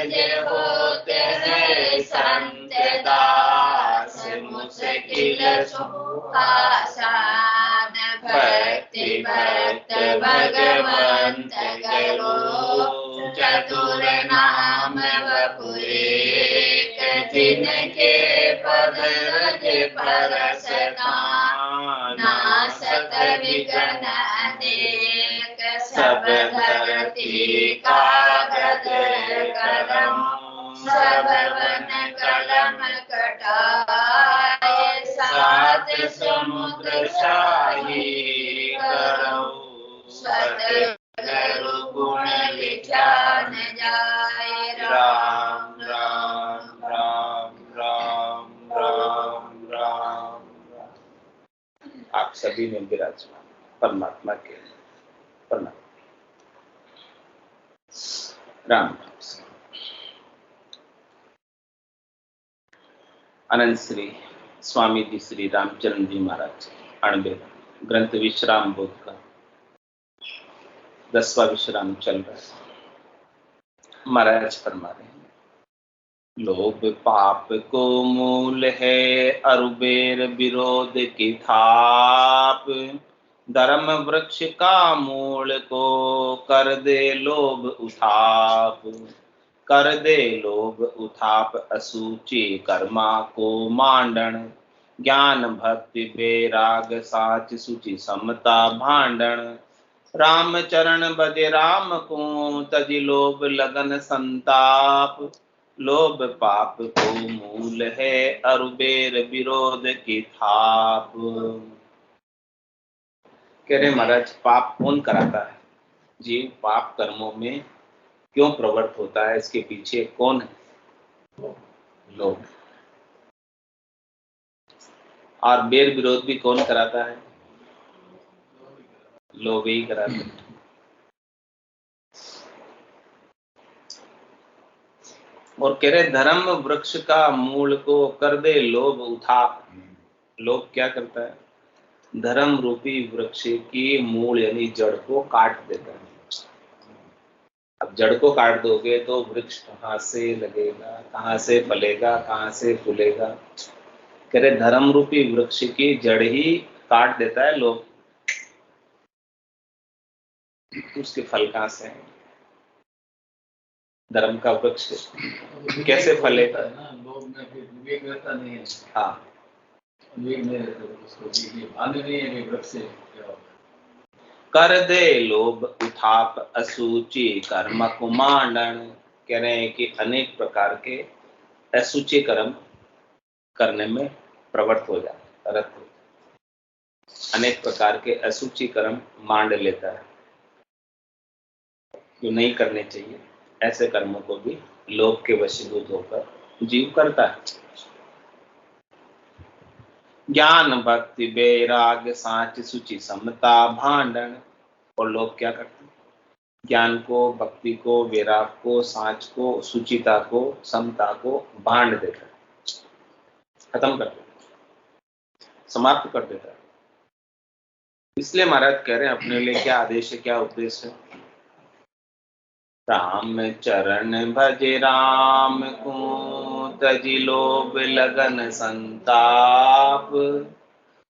जे होते हैं संत दास, मुश्किल सुखासान। भक्ति भक्त भगवंत करो, चतुर नाम वपु एक। जिनके पद रज परसता, नासत विघ्न अनेक। सब धरती कागज कलम, सब वन कलम कटाए। सात समुद्र शाही करो, सतगुरु गुण विख्यान जाए। राम राम राम राम राम राम। आप सभी में विराजमान परमात्मा के प्रणाम। राम अनंत श्री स्वामी जी श्री रामचरण जी महाराज अणबेल ग्रंथ विश्राम बोध का 10वां विश्राम चल रहा है। महाराज फरमा रहे हैं, लोभ पाप को मूल है, अरुबेर विरोध की थाप। धर्म वृक्ष का मूल को कर दे लोभ उठाप। कर दे लोभ उठाप, असूचि कर्मा को मांडन। ज्ञान भक्ति बेराग साच सुचि समता भांडन। राम चरण बजे राम को, तजि लोभ लगन संताप। लोभ पाप को मूल है, अरुबेर विरोध की थाप। कह रहे महाराज, पाप कौन कराता है? जीव पाप कर्मों में क्यों प्रवृत्त होता है? इसके पीछे कौन है? लोभ। और बेर विरोध भी कौन कराता है? लोभ ही कराता है। और कह रहे धर्म वृक्ष का मूल को कर दे लोभ उठाप। लोभ क्या करता है? धर्म रूपी वृक्ष की मूल यानी जड़ को काट देता है। अब जड़ को काट दोगे तो वृक्ष कहाँ से लगेगा, कहाँ से फलेगा, कहाँ से फूलेगा? कह रहे धर्म रूपी वृक्ष की जड़ ही काट देता है लोभ। उसके फल कहाँ से हैं? धर्म का वृक्ष कैसे फलेगा? हाँ, कर दे लोभ उठाप, असूचि कर्म को मांडन। कह रहे हैं कि अनेक प्रकार के असूचि कर्म करने में प्रवृत्त हो जाता है। अनेक प्रकार के असूचि कर्म मांड लेता है, जो नहीं करने चाहिए। ऐसे कर्मों को भी लोभ के वशीभूत होकर जीव करता है। ज्ञान भक्ति बैराग साच सुचि समता भांडन। और लोग क्या करते हैं? ज्ञान को, भक्ति को, वैराग को, साच को, सुचिता को, समता को भांड देता है, खत्म कर देता है, समाप्त कर देता है। इसलिए महाराज कह रहे हैं अपने लिए क्या आदेश है, क्या उपदेश है? राम चरण भजे राम को, तजि लोभ लगन संताप।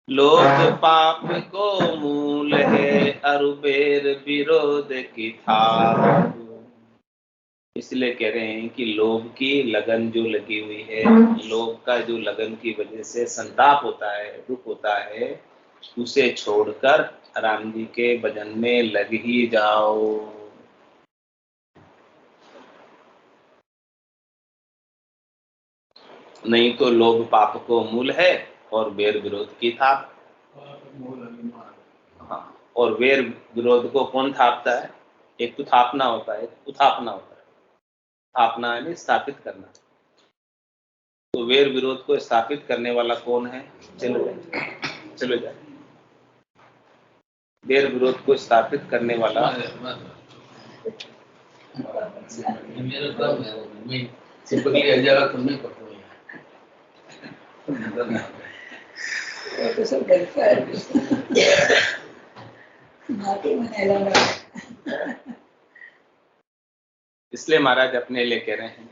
लोभ पाप को मूल है, अरुबेर विरोध की थाप। इसलिए कह रहे हैं कि लोभ की लगन जो लगी हुई है, लोभ का जो लगन की वजह से संताप होता है, दुख होता है, उसे छोड़कर राम जी के भजन में लग ही जाओ। नहीं तो लोभ पाप को मूल है और वेर विरोध की थाप। हाँ, और वेर विरोध को कौन थापता है? एक तो थापना होता है, एक उथापना होता है। थापना यानी स्थापित करना। तो वेर विरोध को स्थापित करने वाला कौन है? चलो जाए। वेर विरोध को स्थापित करने वाला तो सब देखता है माटी में इसलिए महाराज अपने लिए कह रहे हैं,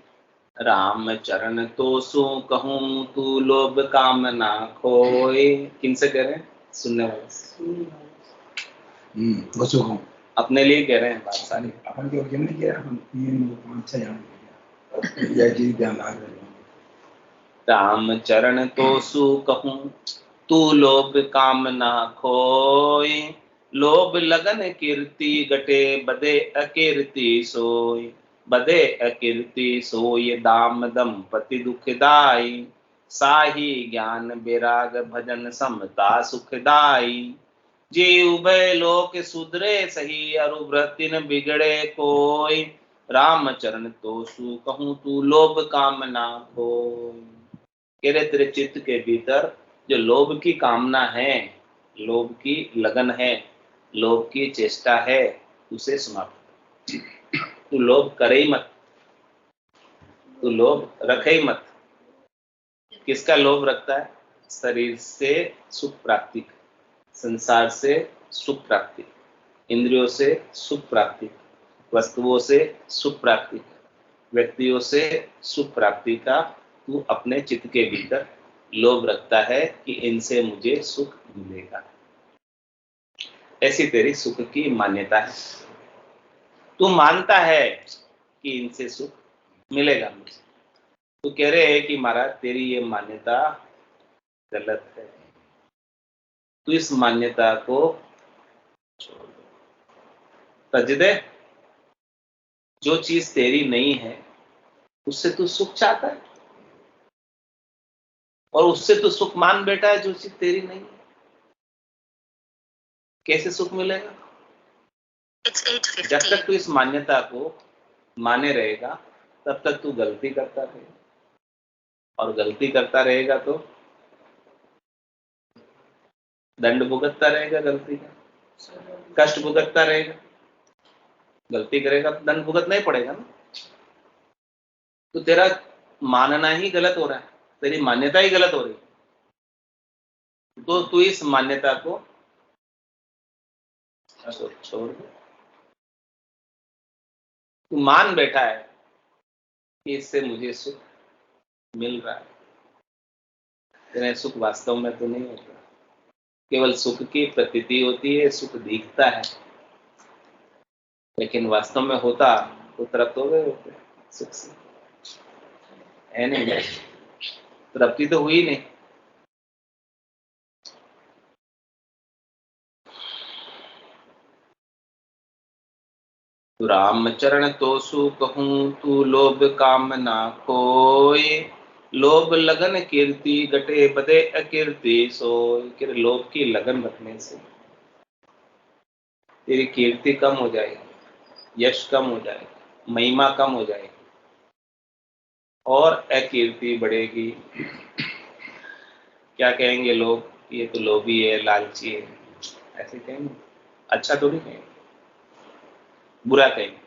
राम चरण तो सु कहूं तू लोभ काम ना खोए। किनसे कह रहे हैं? सुनने वाले। बसो अपने लिए कह रहे हैं बात सारी। अपन के ओरिजिन में क्या हम 3-5 जन या जी ध्यान आ रहे हैं। राम चरण तो सु कहूं तू लोभ काम ना खोए। लोभ लगन कीर्ति गटे बदे अकीर्ति सोय। बदे अकीर्ति सोय दाम दंपति दुखदाई। साही ज्ञान विराग भजन समता सुखदाई। जे उभय लोक सुधरे सही अरुभ्रतिन बिगड़े कोय। राम चरण तो सु कहूं तू लोभ काम ना खोय। कह रहे तेरे चित्त के भीतर जो लोभ की कामना है, लोभ की लगन है, लोभ की चेष्टा है, उसे समाप्त। तू लोभ करे ही मत, तू लोभ रखे ही मत। किसका लोभ रखता है? शरीर से सुख प्राप्ति, संसार से सुख प्राप्ति, इंद्रियों से सुख प्राप्ति, वस्तुओं से सुख प्राप्ति, व्यक्तियों से सुख प्राप्ति का तू अपने चित्त के भीतर लोभ रखता है कि इनसे मुझे सुख मिलेगा। ऐसी तेरी सुख की मान्यता है। तू मानता है कि इनसे सुख मिलेगा मुझे। तू कह रहे हैं कि महाराज तेरी ये मान्यता गलत है। तू इस मान्यता को छोड़ दे, तज दे। जो चीज तेरी नहीं है उससे तू सुख चाहता है, और उससे तू सुख मान बैठा है जो चीज तेरी नहीं है। कैसे सुख मिलेगा? जब तक तू इस मान्यता को माने रहेगा तब तक तू गलती करता रहेगा, और गलती करता रहेगा तो दंड भुगतता रहेगा, गलती का कष्ट भुगतता रहेगा। गलती करेगा तो दंड भुगतना ही पड़ेगा ना। तो तेरा मानना ही गलत हो रहा है, तेरी मान्यता ही गलत हो रही है। तो तू इस मान्यता को छोड़ दे। तू मान बैठा है कि इससे मुझे सुख मिल रहा है। तेरा सुख वास्तव में तो नहीं होता, केवल सुख की प्रतीति होती है, सुख दिखता है, लेकिन वास्तव में होता तो तृप्त हो गए होते सुख से, है नहीं? तृप्ति तो हुई नहीं। तू राम चरण तो सु कहूं तू लोभ काम ना खोए। लोभ लगन कीर्ति गटे बदे अकीर्ति सोय। कि लोभ की लगन रखने से तेरी कीर्ति कम हो जाएगी, यश कम हो जाएगा, महिमा कम हो जाएगी, और अकीर्ति बढ़ेगी। क्या कहेंगे लोग? ये तो लोभी है, लालची है, ऐसे कहेंगे। अच्छा तो नहीं कहेंगे, बुरा कहेंगे।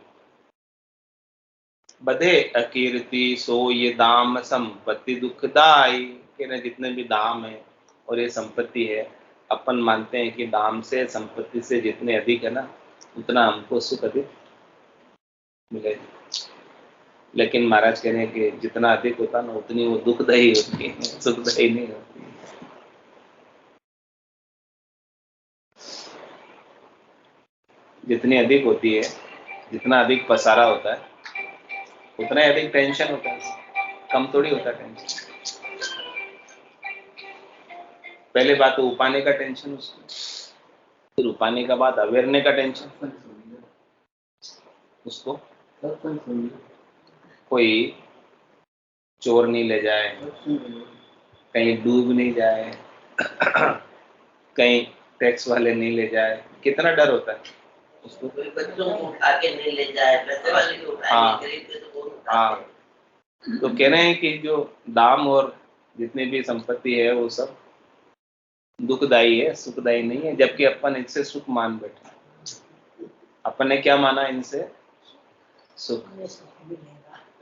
बधे अकीर्ति सो ये दाम संपत्ति दुखदाई। के ना जितने भी दाम है और ये संपत्ति है, अपन मानते हैं कि दाम से, संपत्ति से जितने अधिक है ना, उतना हमको सुख अधिक मिलेगा। लेकिन महाराज कह रहे हैं कि जितना अधिक होता ना उतनी वो दुखदायी होती है, सुखदायी नहीं होती। जितनी अधिक होती है, जितना अधिक पसारा होता है, उतना ही अधिक टेंशन होता है, कम थोड़ी होता टेंशन। पहले बात तो उपाने का टेंशन उसको, फिर उपाने का बाद अवेरने का टेंशन उसको। कोई चोर नहीं ले जाए, कहीं डूब नहीं जाए, कहीं टैक्स वाले नहीं ले जाए, कितना डर होता है उसको। बच्चों को उठा के नहीं ले जाए, पैसे वाले को उठाएंगे, गरीब के तो बहुत उठाते हैं। तो कह रहे हैं कि जो दाम और जितनी भी संपत्ति है वो सब दुखदाई है, सुखदाई नहीं है। जबकि अपन इनसे सुख मान बैठे। अपन ने क्या माना? इनसे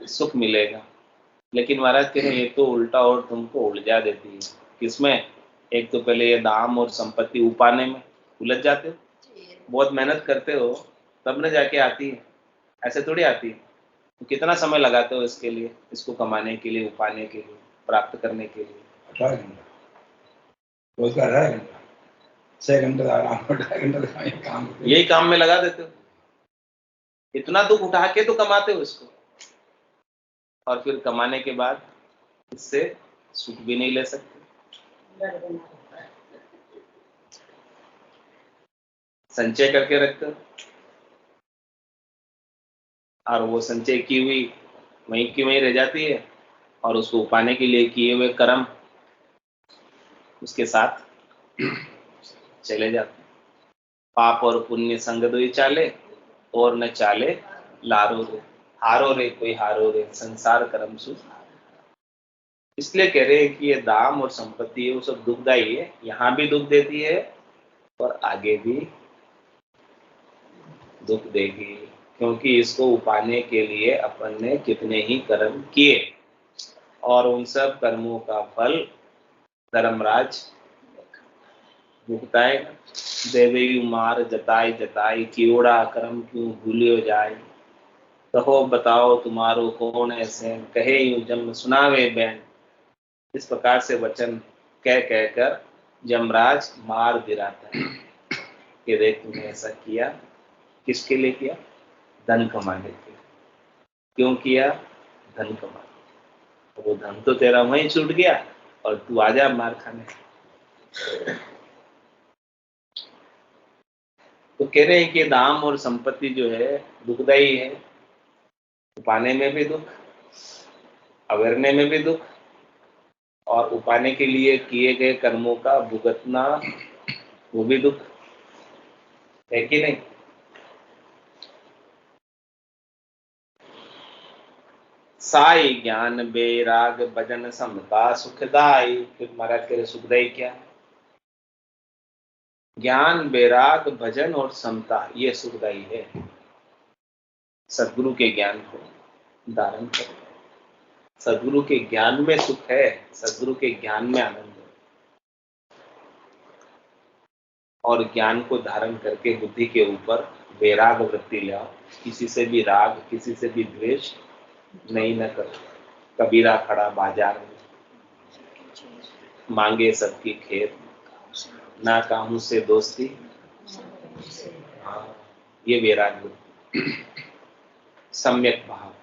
सुख मिलेगा। लेकिन महाराज कह रहे हैं ये तो उल्टा और तुमको उलझा देती है। किसमें? एक तो पहले ये दाम और संपत्ति उपाने में उलझ जाते हो, बहुत मेहनत करते हो तब न जाके आती है, ऐसे थोड़ी आती है। तो कितना समय लगाते हो इसके लिए, इसको कमाने के लिए, उपाने के लिए, प्राप्त करने के लिए? 18 घंटा रोज का 18 घंटा, 6 घंटे आराम, 18 घंटे काम, यही काम में लगा देते हो। इतना दुख उठा के तो कमाते हो इसको, और फिर कमाने के बाद इससे सुख भी नहीं ले सकते। संचय करके रखते हो, और वो संचय की हुई वहीं की वहीं रह जाती है, और उसको पाने के लिए किए हुए कर्म उसके साथ चले जाते हैं। पाप और पुण्य संग दो चाले, और न चाले लारो रे, हारो रे कोई हारो रे, संसार कर्म सुख। इसलिए कह रहे हैं कि ये दाम और संपत्ति है वो सब दुखदायी है, यहाँ भी दुख देती है और आगे भी दुख देगी, क्योंकि इसको उपाने के लिए अपन ने कितने ही कर्म किए, और उन सब कर्मों का फल धर्मराज भुगताएगा। देवी मार जताई जताई, कियोड़ा कर्म क्यों भूलियो जाए, कहो बताओ तुम्हारो कौन ऐसे, कहे यूं जम सुनावे बैन। इस प्रकार से वचन कह कहकर यमराज मार गिराता है कि देख तुमने ऐसा किया, किसके लिए किया? धन कमाने के लिए। क्यों किया? धन कमाने। वो धन तो तेरा वहीं छूट गया और तू आजा मार खाने। तो कह रहे हैं कि दाम और संपत्ति जो है दुखदायी है, पाने में भी दुख, अवरने में भी दुख, और उपाने के लिए किए गए कर्मों का भुगतना वो भी दुख है कि नहीं? साई ज्ञान बेराग भजन समता सुखदाई। फिर महाराज कह रहे सुखदाई क्या? ज्ञान बेराग भजन और समता, ये सुखदाई है। सदगुरु के ज्ञान को धारण करो, सदगुरु के ज्ञान में सुख है, सदगुरु के ज्ञान में आनंद है, और ज्ञान को धारण करके बुद्धि के ऊपर बेराग वृत्ति लाओ। किसी से भी राग, किसी से भी द्वेष नहीं न करो। कबीरा खड़ा बाजार में, मांगे सबकी खेत, ना काहू से दोस्ती। हाँ, ये बेराग वृत्ति। सम्यक भाव,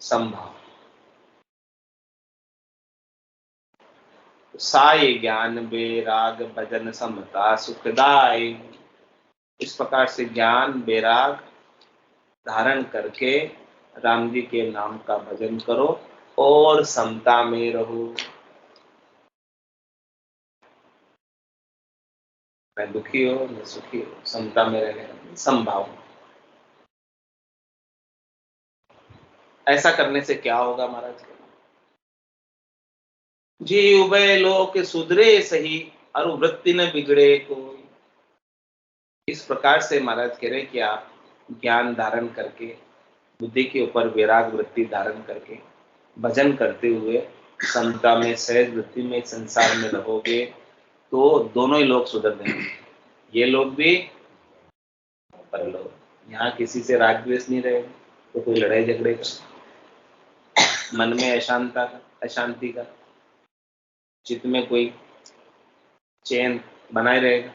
समभाव। साई ज्ञान बेराग भजन समता सुखदाई। इस प्रकार से ज्ञान बेराग धारण करके राम जी के नाम का भजन करो और समता में रहो। मैं दुखी हो, मैं सुखी हो, समता में रहने, समभाव। ऐसा करने से क्या होगा महाराज? जी उभय लोक सुधरे सही, और वृत्ति न बिगड़े कोई। इस प्रकार से महाराज कह रहे कि आप ज्ञान धारण करके, बुद्धि के ऊपर वैराग वृत्ति धारण करके भजन करते हुए समता में, सहज वृत्ति में संसार में रहोगे तो दोनों ही लोग सुधर जाएंगे। ये लोग भी, पर लोग। यहाँ किसी से राग द्वेष नहीं रहेगा तो कोई लड़ाई झगड़े का, मन में अशांति का, चित्त में कोई चैन बनाए रहेगा।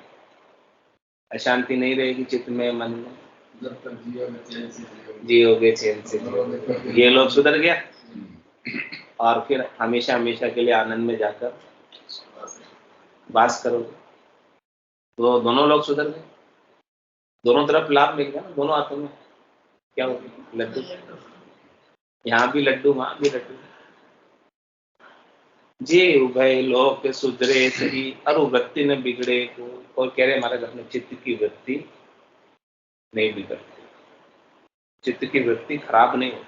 अशांति नहीं रहेगी चित्त में, मन में। जब तक जियोगे चैन से जियोगे। ये लोग सुधर गया, और फिर हमेशा हमेशा के लिए आनंद में जाकर वास करोगे, तो दोनों लोग सुधर गए, दोनों तरफ लाभ मिल गया ना। दोनों हाथों में क्या हो गया? लड्डू। यहाँ भी लड्डू, वहां भी लड्डू। जे उभय लोक सुधरे सही, और वृत्ति न बिगड़े को। और कह रहे महाराज अपने चित्त की वृत्ति नहीं बिगड़ती, चित्त की वृत्ति खराब नहीं होती।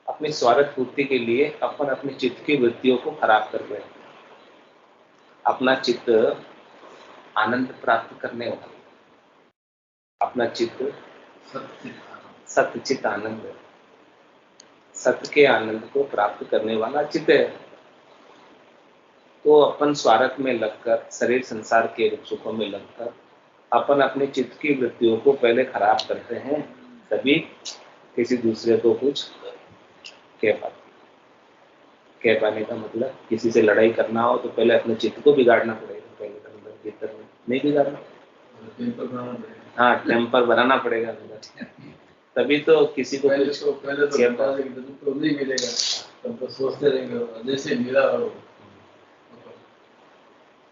अपनी स्वार्थ पूर्ति के लिए अपन अपने चित्त की वृत्तियों को खराब कर रहे हैं। अपना चित्त आनंद प्राप्त करने वाला, अपना चित्त सत्यचित आनंद, सत्य के आनंद को प्राप्त करने वाला चित्त है। तो अपन स्वार्थ में लगकर, शरीर संसार के सुखों में लगकर अपन अपने चित्त की वृत्तियों को पहले खराब करते हैं, तभी किसी दूसरे को कुछ कह पाने का मतलब किसी से लड़ाई करना हो तो पहले अपने चित्त को बिगाड़ना पड़ेगा, पहले अंदर भीतर में नहीं बिगाड़ना, हाँ टेम्पर बनाना पड़ेगा अंदर, तभी तो किसी को कुछ तो नहीं मिलेगा, तब तो सोचते रहेंगे जैसे मिला हो।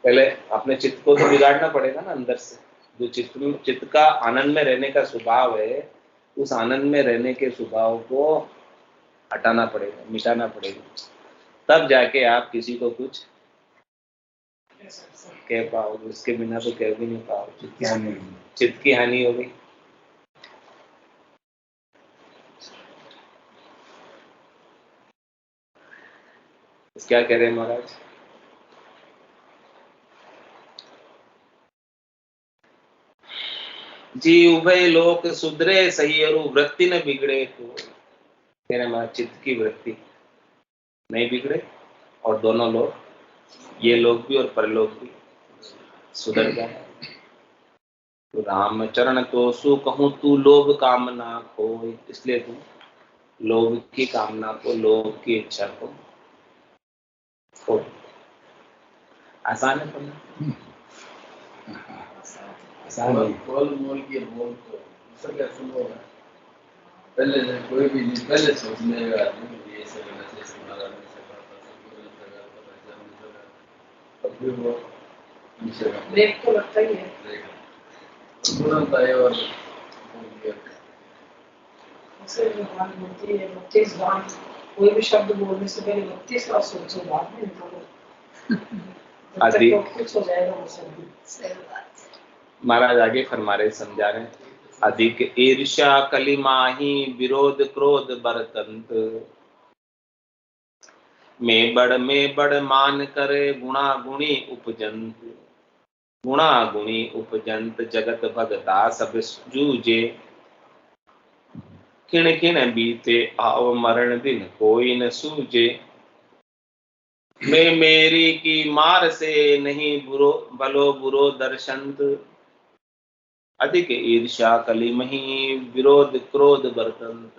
पहले अपने चित्त को तो बिगाड़ना पड़ेगा ना अंदर से। जो चित्त का आनंद में रहने का स्वभाव है, उस आनंद में रहने के स्वभाव को हटाना पड़ेगा, मिटाना पड़ेगा, तब जाके आप किसी को कुछ कह पाओगे। उसके बिना तो कह भी नहीं पाओगे, चित्त की हानि हो गई। क्या कह रहे हैं महाराज? जी उभय लोक सुधरे सही और वृत्ति न बिगड़े, तो कह रहे महाराज चित्त की वृत्ति नहीं बिगड़े और दोनों लोग, ये लोग भी और परलोक भी सुधर जाए। तो राम चरण तो सु कहूं तू लोभ कामना खोए, इसलिए तू लोभ की कामना को, लोभ की इच्छा को छोड़। आसान है पढ़ना, आसान है। बोल मोल की बोल तो सबका संभव है, पहले कोई भी नहीं, पहले सोचने का आदमी ये सब करना चाहिए, हमारा नहीं सकता तब भी वो ब्रेक तो लगता ही है, तुरंत आए और भगवान बोलती है 32 बार कोई भी शब्द बोलने से पहले 32 बार सोचो, बाद में निकालो, आदि कुछ हो जाएगा वो सब। महाराज आगे फरमा रहे, समझा रहे, अधिक ईर्ष्या कलिमाही विरोध क्रोध बरतंत, में बड़ मान करे गुणा गुणी उपजंत, गुणा गुणी उपजंत जगत भगता सब जूझे, किण किण बीते आव मरण दिन कोई न सूझे, मैं मेरी की मार से नहीं बुरो भलो बुरो दर्शंत, अधिक ईर्ष्या कलिमही विरोध क्रोध बरतंत।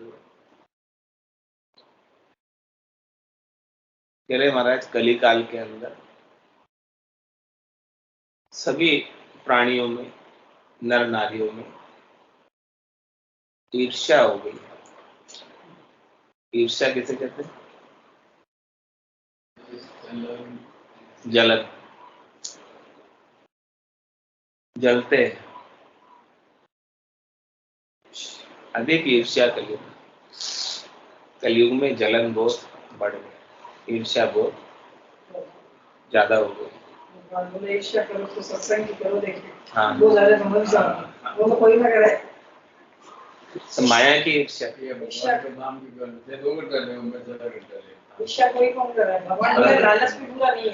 कह रहे महाराज कली काल के अंदर सभी प्राणियों में, नर नारियों में ईर्ष्या हो गई। ईर्ष्या किसे कहते हैं? जलन, जलते हैं, अधिक ईर्ष्या कलयुग, कलयुग में जलन बहुत बढ़ गई, ईर्ष्या बहुत ज्यादा हो गई। ईर्ष्या करो तो सत्संग करो, देखिए हाँ, वो ज्यादा समझ जाओ, वो तो कोई ना करे। माया की ईर्ष्या, भगवान के नाम की गलती दो कर रहे हो, मैं ज्यादा कर रहे हो। ईर्ष्या कोई कौन कर रहा है? भगवान बोले लालच भी बुरा नहीं है,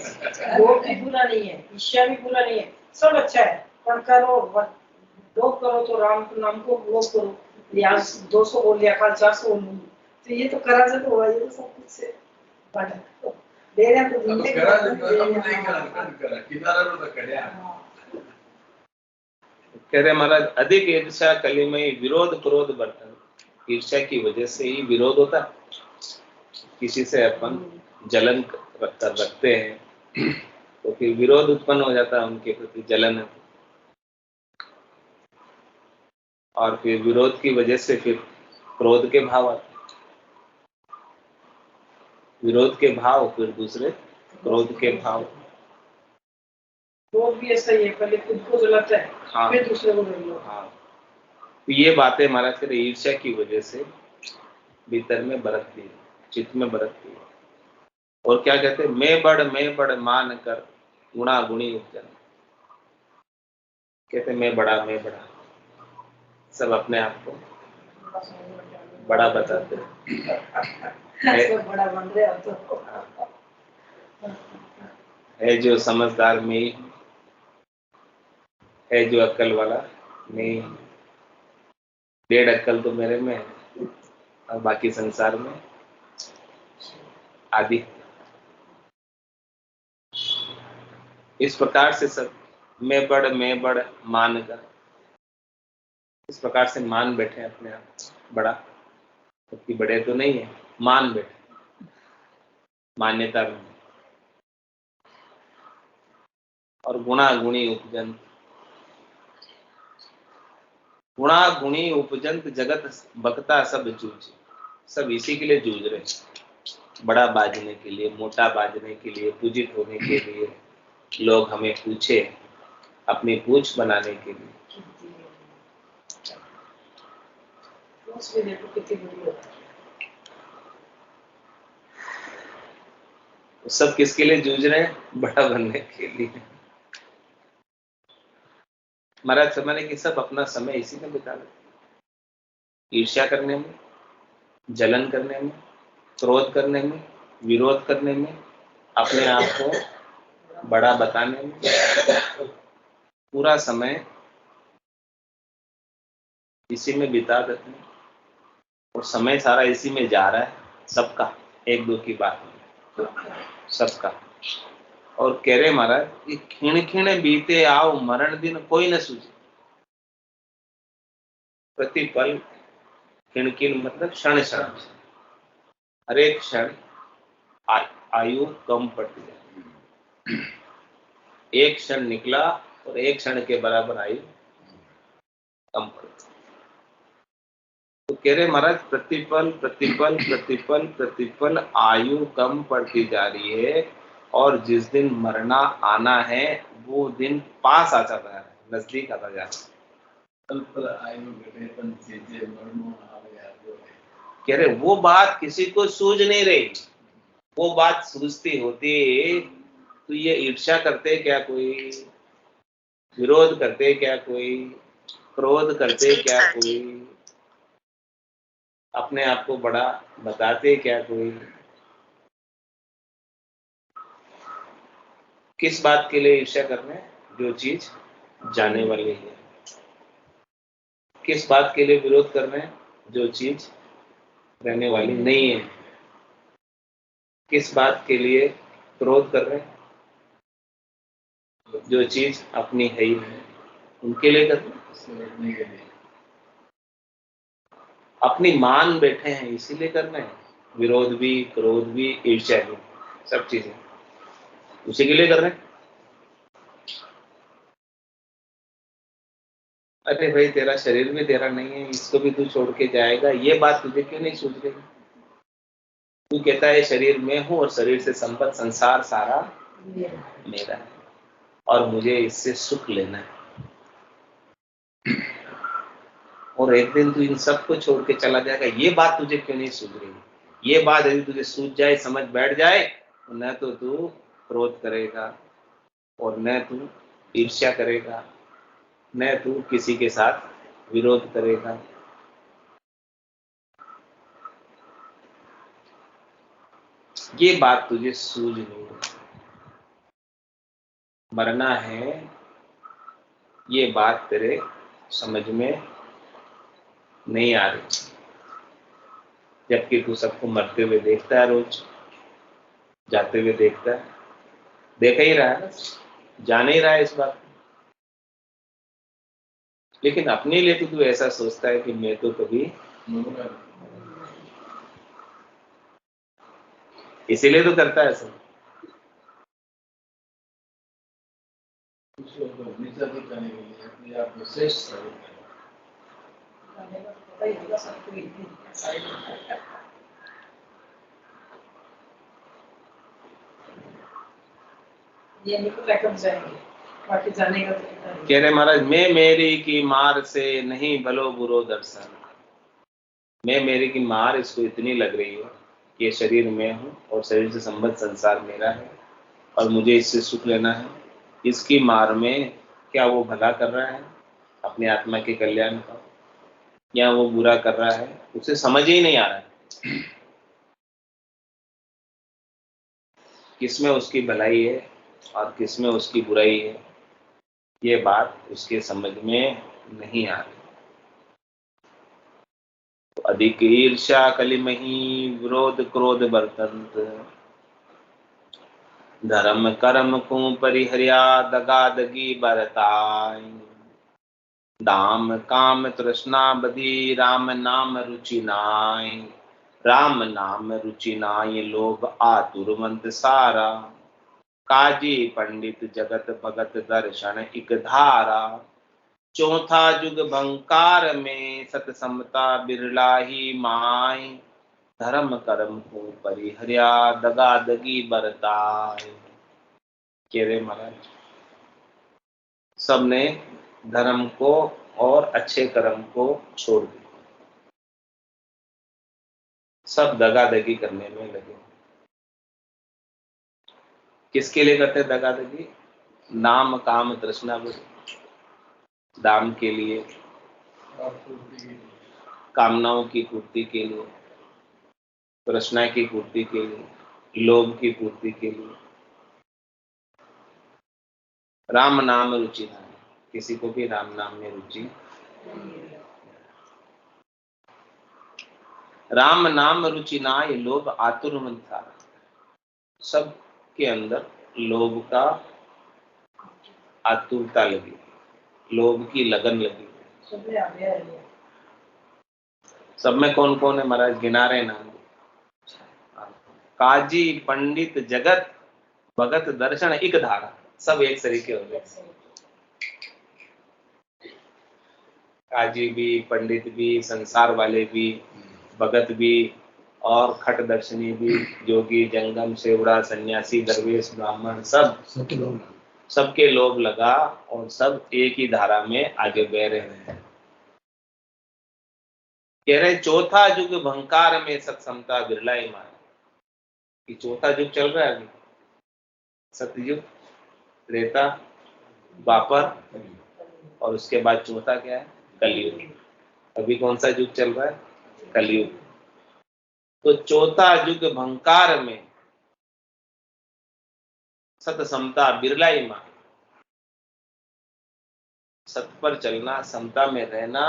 लोभ भी बुरा नहीं है, ईर्ष्या भी बुरा नहीं है, सब अच्छा है, पर करो लोभ करो तो राम के नाम को लोभ करो, या 200 बोल लिया, कल 400 बोल लूंगी, तो ये तो करा से तो हुआ, ये तो सब कुछ से बड़ा दे रहे तो जिंदगी करा किनारा तो कर कह रहे महाराज अधिक ईर्ष्या कलिमय विरोध क्रोध बर्तन, ईर्ष्या की वजह से ही विरोध होता है। किसी से अपन जलन रखते हैं तो फिर विरोध उत्पन्न हो जाता है, उनके प्रति जलन है, और फिर विरोध की वजह से फिर क्रोध के भाव आते, विरोध के भाव फिर दूसरे क्रोध के भाव। क्रोध भी ऐसा ही है, पहले खुद को जलाता है, हाँ, फिर दूसरे को जलाता है। हाँ, तो ये बातें महाराज कह रहे ईर्ष्या की वजह से भीतर में बरतती है, चित्त में बरतती है। और क्या कहते हैं? मैं बड़ मान कर गुणा गुणी उपजन, कहते मैं बड़ा सब अपने आप को बड़ा बताते बड़ा बन रहे अब तो है जो समझदार में ही है, जो अक्ल वाला नहीं, 1.5 अक्ल तो मेरे में है और बाकी संसार में आदि। इस प्रकार से सब मैं बड़ मान कर, इस प्रकार से मान बैठे अपने आप बड़ा, सबकी बड़े तो नहीं है, मान बैठे, मान्यता में। और गुणा गुणी उपजंत, गुणा गुणी उपजंत जगत बकता सब जूझ। सब इसी के लिए जूझ रहे, बड़ा बाजने के लिए, मोटा बाजने के लिए, पूजित होने के लिए, लोग हमें पूछे, अपनी पूछ बनाने के लिए। सब किसके लिए जूझ रहे हैं? बड़ा बनने के लिए। महाराज समझने कि सब अपना समय इसी में बिता रहे, ईर्ष्या करने में, जलन करने में, क्रोध करने में, विरोध करने में, अपने आप को बड़ा बताने में, पूरा समय इसी में बिता देते हैं। और समय सारा इसी में जा रहा है, सबका, एक दो की बात नहीं, सबका। और कह रहे महाराज कि खिण खिण बीते आओ मरण दिन कोई न सूझे। प्रतिपल, खिण खिण मतलब क्षण क्षण, हर एक क्षण आयु कम पड़ती है। एक क्षण निकला और एक क्षण के बराबर आयु कम पड़ती। तो कह रहे महाराज प्रतिपल प्रतिपल प्रतिपल प्रतिपल आयु कम पड़ती जा रही है, और जिस दिन मरना आना है वो दिन पास आता जा रहा है, नजदीक आता जा रहा है। कह रहे वो बात किसी को सूझ नहीं रही, वो बात सूझती होती तो ये ईर्ष्या करते क्या कोई, विरोध करते क्या कोई, क्रोध करते क्या कोई, अपने आप को बड़ा बताते क्या कोई। किस बात के लिए ईर्ष्या कर रहे हैं? जो चीज जाने वाली है। किस बात के लिए विरोध कर रहे हैं? जो चीज रहने वाली नहीं है। किस बात के लिए क्रोध कर रहे हैं? जो चीज अपनी है ही नहीं, उनके लिए कर रहे हैं। अपनी मान बैठे हैं इसीलिए कर रहे हैं, विरोध भी, क्रोध भी, ईर्ष्या भी, सब चीजें उसी के लिए कर रहे हैं। अरे भाई तेरा शरीर भी तेरा नहीं है, इसको भी तू छोड़ के जाएगा, ये बात तुझे क्यों नहीं सूझ रही? तू कहता है शरीर में हूं और शरीर से संपत्त संसार सारा मेरा है और मुझे इससे सुख लेना है। और एक दिन तू इन सबको छोड़ के चला जाएगा, ये बात तुझे क्यों नहीं सूझ रही? ये बात यदि तुझे सूझ जाए, समझ बैठ जाए, तो न तो तू क्रोध करेगा और न तू ईर्ष्या करेगा, न तू किसी के साथ विरोध करेगा। ये बात तुझे सूझ नहीं रही। मरना है ये बात तेरे समझ में नहीं आ रही, जबकि तू सबको मरते हुए देखता है, रोज जाते हुए देखता है, देख ही रहा है, जान ही रहा है इस बात। लेकिन अपने लिए तो तू ऐसा सोचता है कि मैं तो कभी, इसीलिए तो करता है सब। ये नहीं तो लेकर जाएंगे, बाकी जाने का तो पता नहीं। कह रहे महाराज मैं मेरी की मार से नहीं भलो बुरो दर्शन। मैं मेरी की मार इसको इतनी लग रही है कि ये शरीर में हूं और शरीर से संबद्ध संसार मेरा है और मुझे इससे सुख लेना है। इसकी मार में क्या वो भला कर रहा है अपने आत्मा के कल्याण का, या वो बुरा कर रहा है, उसे समझ ही नहीं आ रहा है किसमें उसकी भलाई है और किसमें उसकी बुराई है। ये बात उसके समझ में नहीं आ रही। तो अधिक ईर्ष्या कलिमही विरोध क्रोध बर्तंत। धर्म कर्म को परिहर्या दगा दगी बरताई। दाम काम तृष्णा बधी राम नाम रुचि नाय। राम नाम रुचि नाय लोभ आतुरमंत सारा। काजी पंडित जगत भगत दर्शन इक धारा। चौथा जुग भंकार में सत समता बिरला ही माय। धर्म कर्म को परिहर्या दगा दगी बरताय। के रे महाराज, सबने धर्म को और अच्छे कर्म को छोड़ दिया, सब दगा दगी करने में लगे। किसके लिए करते दगा दगी? नाम काम तृष्णा बुद्धि, दाम के लिए, कामनाओं की पूर्ति के लिए, तृष्णा की पूर्ति के लिए, लोभ की पूर्ति के लिए। राम नाम रुचि ना, किसी को भी राम नाम में रुचि। राम नाम रुचि ना ये लोभ आतुर मन था। सब के अंदर लोभ का आतुरता लगी, लोभ की लगन लगी। सब में कौन कौन है महाराज, गिना रहे नाम? काजी पंडित जगत भगत दर्शन एक धारा, सब एक तरीके हो गए। काजी भी, पंडित भी, संसार वाले भी, भगत भी और खट दर्शनी भी, जोगी जंगम सेवड़ा सन्यासी दरवेश ब्राह्मण, सबके लोभ लगा और सब एक ही धारा में आगे बह रहे हैं। कह रहे चौथा युग भंकार में सत्समता बिरला ही मान। कि चौथा युग चल रहा है अभी, सतयुग, त्रेता, द्वापर और उसके बाद चौथा क्या है? कलयुग। अभी कौन सा युग चल रहा है? कलयुग। तो चौथा युग भंकार में सत समता बिरला ही मान। सत पर चलना, समता में रहना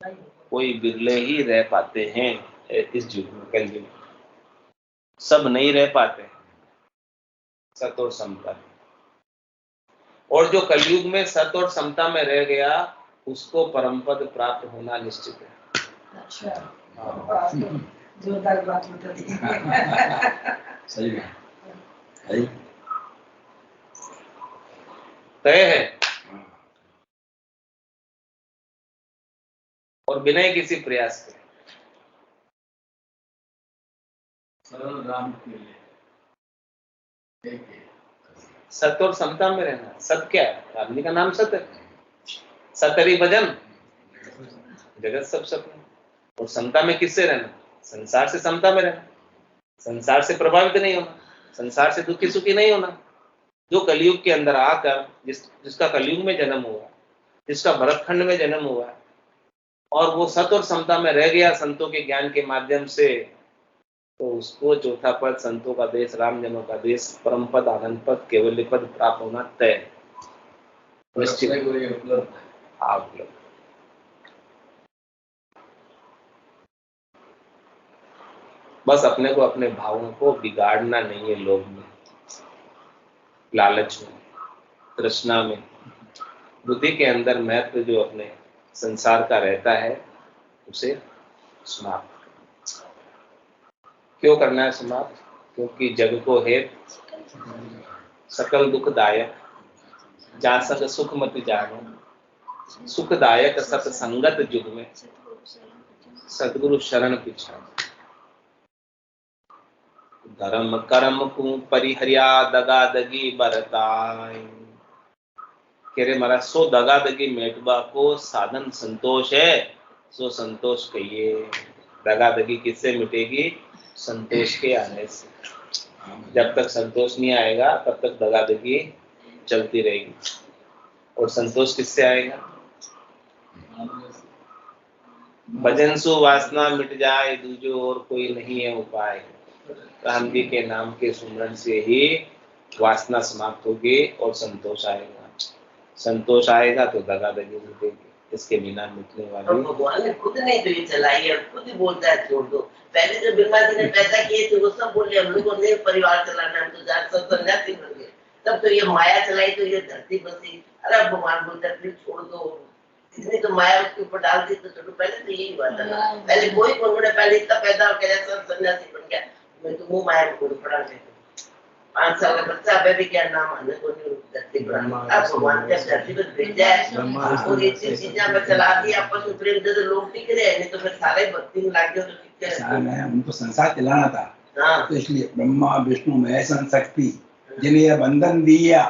कोई बिरले ही रह पाते हैं इस युग में, कलयुग में। सब नहीं रह पाते सत और समता। और जो कलयुग में सत और समता में रह गया उसको परम पद प्राप्त होना निश्चित है। अच्छा, जोरदार बात बता दी। सही है, तय है और बिना ही किसी प्रयास के। सरल राम के लिए सत्य और समता में रहना। सत्य क्या है? आदमी का नाम सत्य है। सतरी भजन जगत सब सत्य। और समता में किससे रहना? संसार से समता में रहना, संसार से प्रभावित नहीं होना, संसार से दुखी सुखी नहीं होना। जो कलयुग के अंदर आकर जिसका कलयुग में जन्म हुआ, जिसका भरतखंड में जन्म हुआ और वो सत और समता में रह गया संतों के ज्ञान के माध्यम से, तो उसको चौथा पद, संतों का देश, राम जनों का देश, परम पद, आनंद पद, केवल्य पद प्राप्त होना तय निश्चित उपलब्ध। बस अपने को, अपने भावों को बिगाड़ना नहीं है। लोभ में, लालच में, तृष्णा में, बुद्धि के अंदर महत्व जो अपने संसार का रहता है उसे समाप्त। क्यों करना है समाप्त? क्योंकि जग को हेत सकल दुखदायक, जा सक सुख मत जानो। सुखदायक सत्संगत युग में सतगुरु शरण पिछा। धर्म कर्म को परिहर्या दगा दगी बरताय। कह रहे महाराज, सो दगा दगी मेटबा को साधन संतोष है, सो संतोष कहिए। दगा दगी किससे मिटेगी? संतोष के आने से। जब तक संतोष नहीं आएगा तब तक दगा दगी चलती रहेगी। और संतोष किससे आएगा? भजन सु वासना मिट जाए, दूजो और कोई नहीं है उपाय। राम जी के नाम के सुमरन से ही वासना समाप्त होगी और संतोष आएगा। संतोष आएगा तो दगा दगी मिटेगी, इसके बिना मिटने वाली। भगवान ने खुद नहीं तो ये चलाई है, खुद ही बोलता है छोड़ दो। पहले जब ब्रह्मा जी ने पैदा किए थे वो सब बोले हम लोगों ने परिवार चलाना, हम तो सब सन्यासी बन गए। तब तो ये माया चलाई तो ये धरती बसी। अरे भगवान बोलते हैं छोड़ दो, इतनी तो माया उसके ऊपर डाल दी तो छोड़ो। पहले तो यही हुआ था ना, पहले कोई कोई पहले इतना पैदा हो गया सब सन्यासी बन गया, मैं तो वो माया को पड़ा गया। 5 साल का बच्चा अभी भी क्या नाम आने को नहीं धरती पर। अब भगवान जब धरती पर भेजा है और इतनी चीजें पर चला दी आपस में प्रेम से लोग टिक रहे हैं, नहीं तो फिर सारे भक्ति में लाग गए तो टिकते हैं। उनको संसार चलाना था। हाँ। तो इसलिए ब्रह्मा विष्णु महेश शक्ति जिन्हें यह बंधन दिया,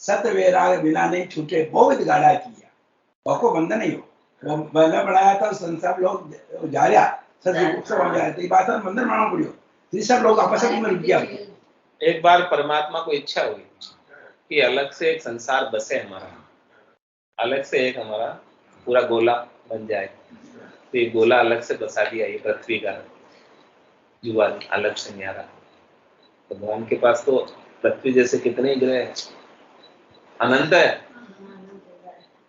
सत वैराग बिना नहीं छूटे बहुत गाढ़ा किया। और को बंधन नहीं हो, वो बंधन बढ़ाया था संसार लोग जा रहा सब उत्सव हो जाए, तो ये बात बंधन बनाना पड़ियो, तो सब लोग आपस में रुक गया। एक बार परमात्मा को इच्छा हुई कि अलग से एक संसार बसे हमारा, अलग से एक हमारा पूरा गोला बन जाए। तो ये गोला अलग से बसा दिया, ये पृथ्वी का जुआ अलग से न्यारा। भगवान के पास तो पृथ्वी जैसे कितने ग्रह हैं, अनंत है।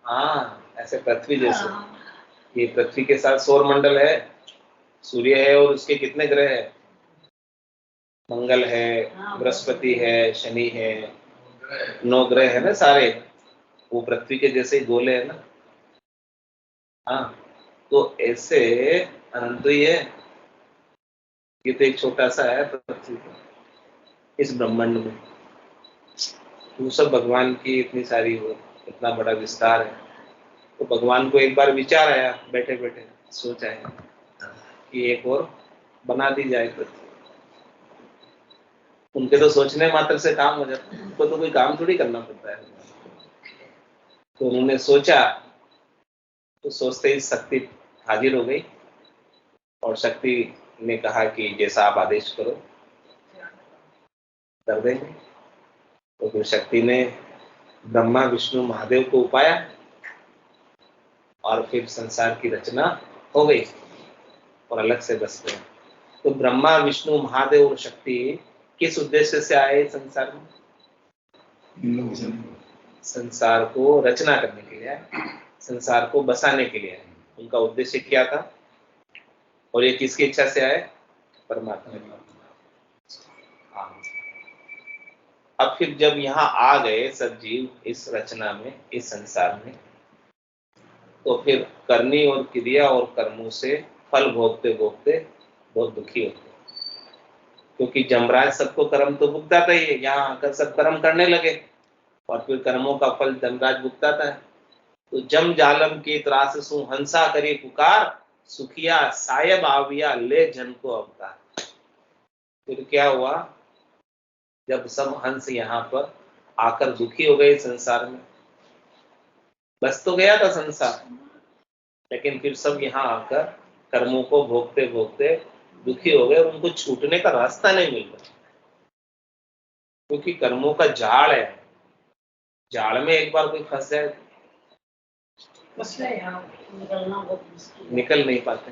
हाँ, ऐसे पृथ्वी जैसे, ये पृथ्वी के साथ सौर मंडल है, सूर्य है और उसके कितने ग्रह है, मंगल है, बृहस्पति है, शनि है, 9 ग्रह है ना सारे, वो पृथ्वी के जैसे गोले है ना। हाँ, तो ऐसे अनंत ही है। ये तो एक छोटा सा है पृथ्वी इस ब्रह्मांड में, तो सब भगवान की इतनी सारी वो इतना बड़ा विस्तार है। तो भगवान को एक बार विचार आया, बैठे बैठे सोच आया कि एक और बना दी जाए पृथ्वी। उनके तो सोचने मात्र से काम हो जाता है, उनको तो कोई काम थोड़ी करना पड़ता है। तो उन्होंने सोचा, तो सोचते ही शक्ति हाजिर हो गई और शक्ति ने कहा कि जैसा आप आदेश करो कर देंगे। तो फिर शक्ति ने ब्रह्मा विष्णु महादेव को उपाया और फिर संसार की रचना हो गई और अलग से बस गए। तो ब्रह्मा विष्णु महादेव और शक्ति किस उद्देश्य से आए संसार में? संसार को रचना करने के लिए, संसार को बसाने के लिए। उनका उद्देश्य क्या था और ये किसकी इच्छा से आए? परमात्मा की। अब फिर जब यहाँ आ गए सब जीव इस रचना में, इस संसार में, तो फिर करनी और क्रिया और कर्मों से फल भोगते भोगते बहुत दुखी होते, क्योंकि जमराज सबको कर्म तो भुगताता ही है। यहाँ आकर सब कर्म करने लगे और फिर कर्मों का फल जमराज भुगताता है। तो जम जालम की त्रास सु हंसा करी पुकार, सुखिया सायब आविया ले जन को अवतार। फिर क्या हुआ, जब सब हंस यहाँ पर आकर दुखी हो गए संसार में, बस तो गया था संसार, लेकिन फिर सब यहाँ आकर कर्मों को भोगते भोगते दुखी हो गए और उनको छूटने का रास्ता नहीं मिल रहा, क्योंकि कर्मों का जाल है। जाल में एक बार कोई फंस जाए निकल नहीं पाते।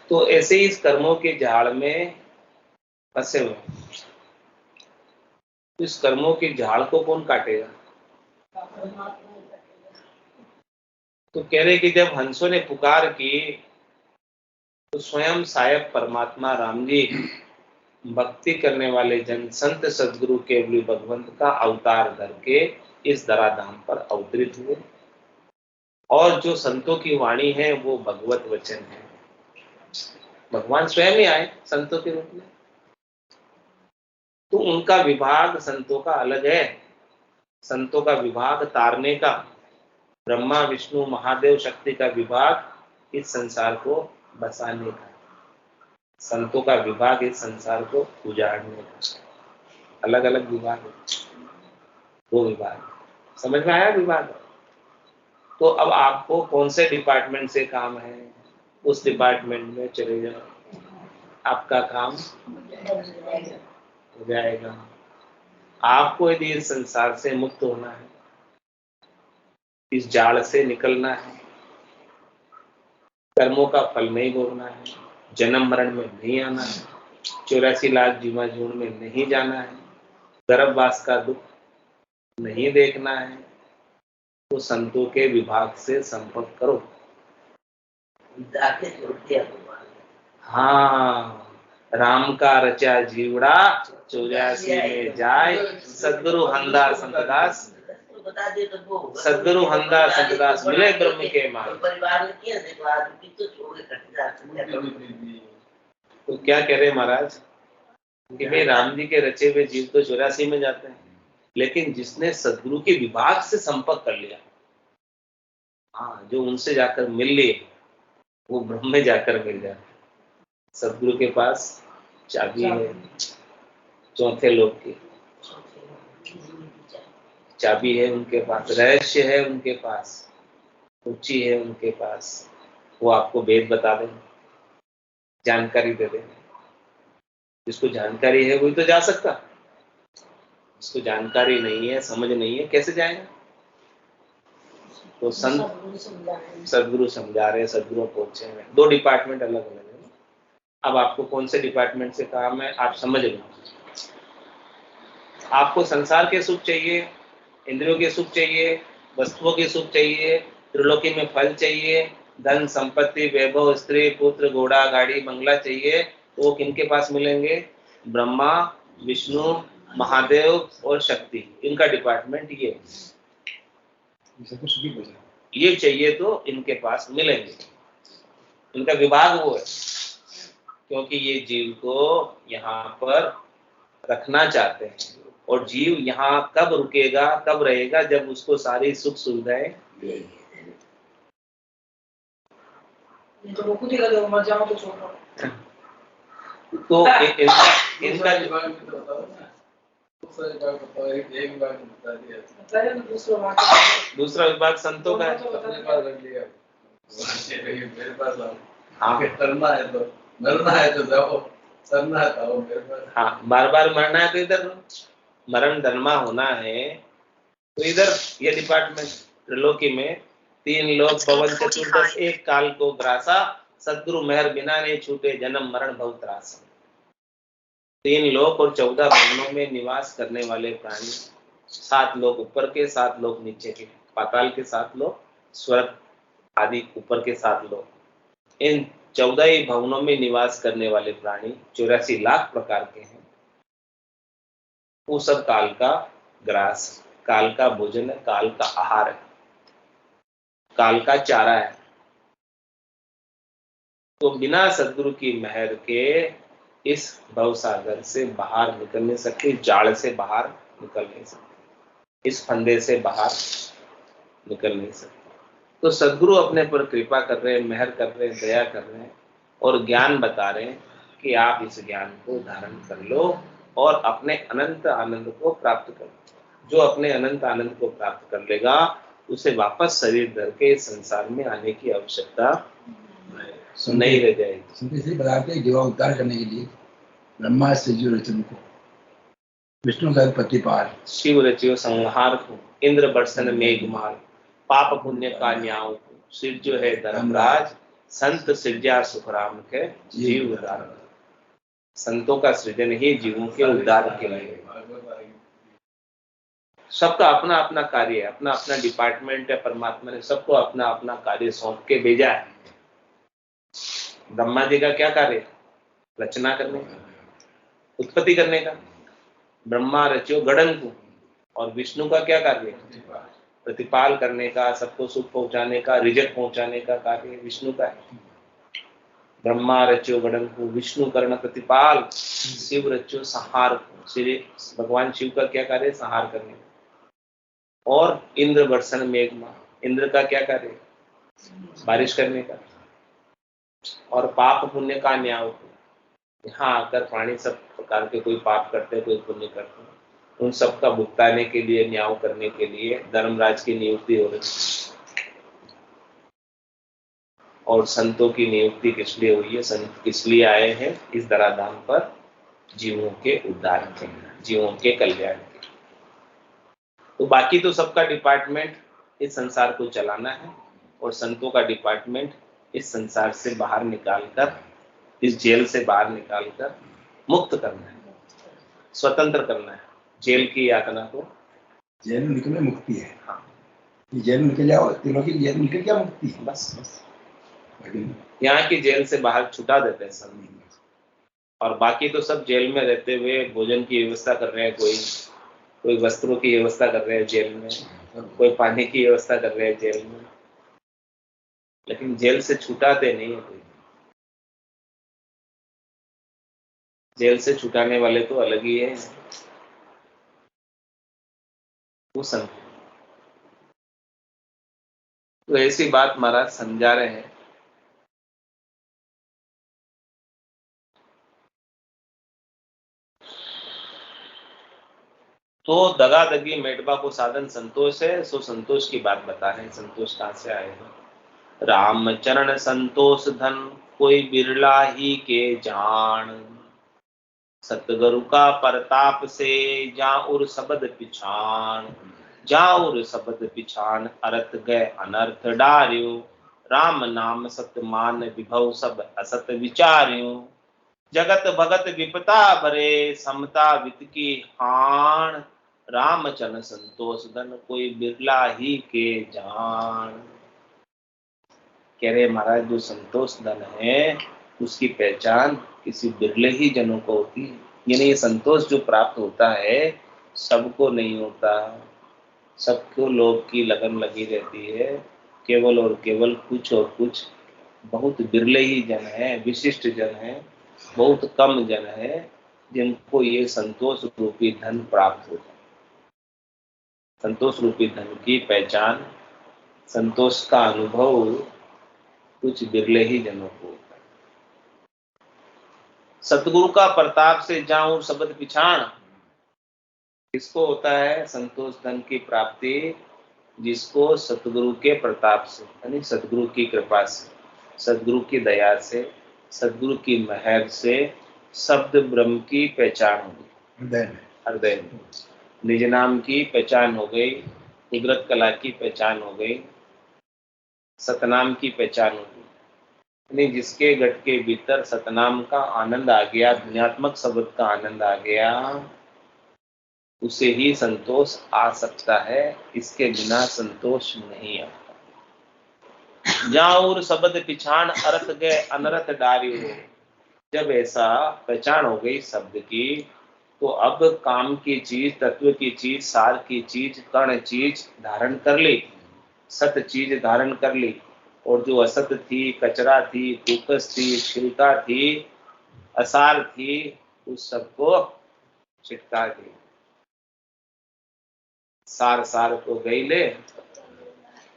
तो ऐसे ही इस कर्मों के जाल में फंसे हुए, तो इस कर्मों के झाड़ को कौन काटेगा? तो कह रहे कि जब हंसों ने पुकार की तो स्वयं सायब परमात्मा राम जी भक्ति करने वाले जन संत सदगुरु केवली भगवंत का अवतार करके इस धराधाम पर अवतरित हुए। और जो संतों की वाणी है वो भगवत वचन है। भगवान स्वयं ही आए संतों के रूप में, तो उनका विभाग संतों का अलग है। संतों का विभाग तारने का, ब्रह्मा विष्णु महादेव शक्ति का विभाग इस संसार को बसाने का, संतों का विभाग इस संसार को उजाड़ने का। अलग अलग विभाग है, दो विभाग। समझ में आया विभाग? तो अब आपको कौन से डिपार्टमेंट से काम है, उस डिपार्टमेंट में चले जाओ, आपका काम हो जाएगा। आपको यदि इस संसार से मुक्त होना है, इस जाल से निकलना है, कर्मों का फल नहीं भोगना है, जन्म मरण में नहीं आना है, 84 लाख जीवा जीवन में नहीं जाना है, गर्भवास का दुख नहीं देखना है, तो संतों के विभाग से संपर्क करो। हाँ, राम का रचा जीवड़ा 84 में जाए, सदगुरु हंदा संतदास बता दिए तो वो सद्गुरु हंदा सतदास मिले ब्रह्म के मान। परिवार ने किया देखो आदमी तो छोड़ के कट जाते। तो क्या कह रहे महाराज कि भाई राम जी के रचे हुए जीव तो 84 में जाते हैं, लेकिन जिसने सद्गुरु के विभाग से संपर्क कर लिया, हाँ, जो उनसे जाकर मिल लिए वो ब्रह्म में जाकर मिल जाते। सद्गुरु के पास चाबी है चौथे लोक की, चाबी है उनके पास, रहस्य है उनके पास, ऊंची है उनके पास। वो आपको वेद बता दें, जानकारी दे दें। जिसको जानकारी है वही तो जा सकता, जिसको जानकारी नहीं है, समझ नहीं है, कैसे जाएगा? तो संत सदगुरु समझा रहे, सदगुरु पहुंचे हैं। 2 डिपार्टमेंट अलग अलग है। अब आपको कौन से डिपार्टमेंट से काम है आप समझ लो। आपको संसार के सुख चाहिए, इंद्रियों के सुख चाहिए, वस्तुओं के सुख चाहिए, त्रिलोकी में फल चाहिए, धन संपत्ति वैभव स्त्री पुत्र घोड़ा गाड़ी बंगला चाहिए, तो वो किनके पास मिलेंगे? ब्रह्मा विष्णु महादेव और शक्ति, इनका डिपार्टमेंट ये चाहिए तो इनके पास मिलेंगे। इनका विभाग वो है, क्योंकि ये जीव को यहाँ पर रखना चाहते हैं। और जीव यहाँ कब रुकेगा, कब रहेगा? जब उसको सारी सुख सुविधाएं तो खुद ही कर दो, मर जाओ तो छोड़ो। तो इनका दूसरा विभाग संतों का है। हाँ, करना है तो मरना है तो जाओ, करना है तो मेरे पास। हाँ, बार बार मरना है तो इधर मरण धर्मा होना है तो इधर ये डिपार्टमेंट। त्रिलोकी में 3 लोक पवन चतुर्दश एक काल को ग्रासा, सद्गुरु मेहर बिना नहीं छूटे जन्म मरण भव त्रासा। 3 लोक और 14 भवनों में निवास करने वाले प्राणी, 7 लोक ऊपर के, 7 लोक नीचे के, पाताल के 7 लोक, स्वर्ग आदि ऊपर के 7 लोक। इन 14 ही भवनों में निवास करने वाले प्राणी 84 लाख प्रकार के हैं। वो सब काल का ग्रास, काल का भोजन है, काल का आहार है, काल का चारा है। तो बिना सद्गुरु की मेहर के इस भवसागर से बाहर निकल नहीं सकते, जाल से बाहर निकल नहीं सकते, इस फंदे से बाहर निकल नहीं सकते। तो सद्गुरु अपने पर कृपा कर रहे हैं, मेहर कर रहे हैं, दया कर रहे हैं और ज्ञान बता रहे हैं कि आप इस ज्ञान को धारण कर लो और अपने अनंत आनंद को प्राप्त करो। जो अपने अनंत आनंद को प्राप्त कर लेगा उसे वापस शरीर धर के संसार में आने की आवश्यकता नहीं रह जाएगी। बताते हैं जीवा उद्धार करने के लिए ब्रह्मा से जीव रचन को, विष्णु का प्रतिपाल, शिव रचियो संहार को, इंद्र बरसन मेघमाल, पाप पुण्य का न्याय को, शिव जो है धर्मराज, संत सृजा सुखराम के जीव उद्धार। संतों का सृजन ही जीवों के उद्धार के लिए। सबका अपना अपना कार्य है, अपना अपना डिपार्टमेंट है। परमात्मा ने सबको अपना अपना कार्य सौंप के भेजा है। ब्रह्मा जी का क्या कार्य है? रचना करने का, उत्पत्ति करने का। ब्रह्मा रचो गणन को। और विष्णु का क्या कार्य है? प्रतिपाल करने का, सबको सुख पहुंचाने का, रिजक पहुंचाने का कार्य विष्णु का है। ब्रह्मा रचो गणन को, विष्णु कर्ण प्रतिपाल, शिव रचो संहार को। श्री भगवान शिव का क्या कार्य है? संहार करने का। और इंद्र वर्षण मेघमा, इंद्र का क्या कार्य है? बारिश करने का। और पाप पुण्य का न्याय को, यहाँ आकर प्राणी सब प्रकार के कोई पाप करते हैं, कोई पुण्य करते हैं, उन सब का भुगताने के लिए, न्याय करने के लिए धर्मराज की नियुक्ति हो रही। और संतों की नियुक्ति किस लिए हुई है? संत किस लिए आए हैं इस धराधाम पर? जीवों के उद्धार के, जीवों के कल्याण के। तो बाकी तो सबका डिपार्टमेंट इस संसार को चलाना है और संतों का डिपार्टमेंट इस संसार से बाहर निकालकर, इस जेल से बाहर निकालकर मुक्त करना है, स्वतंत्र करना है जेल की यातना को। जेल में निकलने मुक्ति है। हाँ, जेल में निकल जाओ, त्रिलोकी की जेल में निकल क्या मुक्ति है? बस यहाँ की जेल से बाहर छुटा देते हैं सब। और बाकी तो सब जेल में रहते हुए भोजन की व्यवस्था कर रहे हैं, कोई वस्त्रों की व्यवस्था कर रहे हैं जेल में, कोई पानी की व्यवस्था कर रहे हैं जेल में, लेकिन जेल से छुटाते नहीं है कोई। जेल से छुटाने वाले तो अलग ही है, वो संत। तो ऐसी बात महाराज समझा रहे हैं। तो दगा दगी मेटबा को साधन संतोष है, सो संतोष की बात बता रहे हैं। संतोष कहां से आएगा? राम चरण संतोष धन कोई बिरला ही के जान, सतगुरु का प्रताप से जाऊर शब्द पिछान, जाऊर शब्द पिछान अरथ गए अनर्थ डार्यो, राम नाम सतमान विभव सब असत विचार्यो, जगत भगत विपता भरे समता वित की हान, रामचरण संतोष धन कोई बिरला ही के जान। कह रहे महाराज जो संतोष धन है उसकी पहचान किसी बिरले ही जनों को होती है। यानी ये संतोष जो प्राप्त होता है सबको नहीं होता, सबको लोभ की लगन लगी रहती है। केवल और केवल कुछ और कुछ बहुत बिरले ही जन है, विशिष्ट जन है, बहुत कम जन है जिनको ये संतोष रूपी धन प्राप्त होता है। संतोष रूपी धन की पहचान, संतोष का अनुभव कुछ बिरले ही जनों को होता है। सतगुरु का प्रताप से जाऊं शब्द पिछाण, किसको होता है संतोष धन की प्राप्ति? जिसको सतगुरु के प्रताप से, यानी सतगुरु की कृपा से, सतगुरु की दया से, सतगुरु की मेहर से शब्द ब्रह्म की पहचान हो गई, हृदय में निज नाम की पहचान हो गई, कुदरत कला की पहचान हो गई, सतनाम की पहचान हो गई। यानी जिसके घट के भीतर सतनाम का आनंद आ गया, ध्यात्मक शब्द का आनंद आ गया, उसे ही संतोष आ सकता है, इसके बिना संतोष नहीं आता। जाऊर शब्द पिछाण अर्थ गए अनर्थ डार्यो, जब ऐसा पहचान हो गई शब्द की, तो अब काम की चीज, तत्व की चीज, सार की चीज, कर्ण चीज धारण कर ली, सत चीज धारण कर ली, और जो असत थी, कचरा थी, फूकस थी, छिलका थी, असार थी, उस सबको छिटका दी। सार सार को गई ले,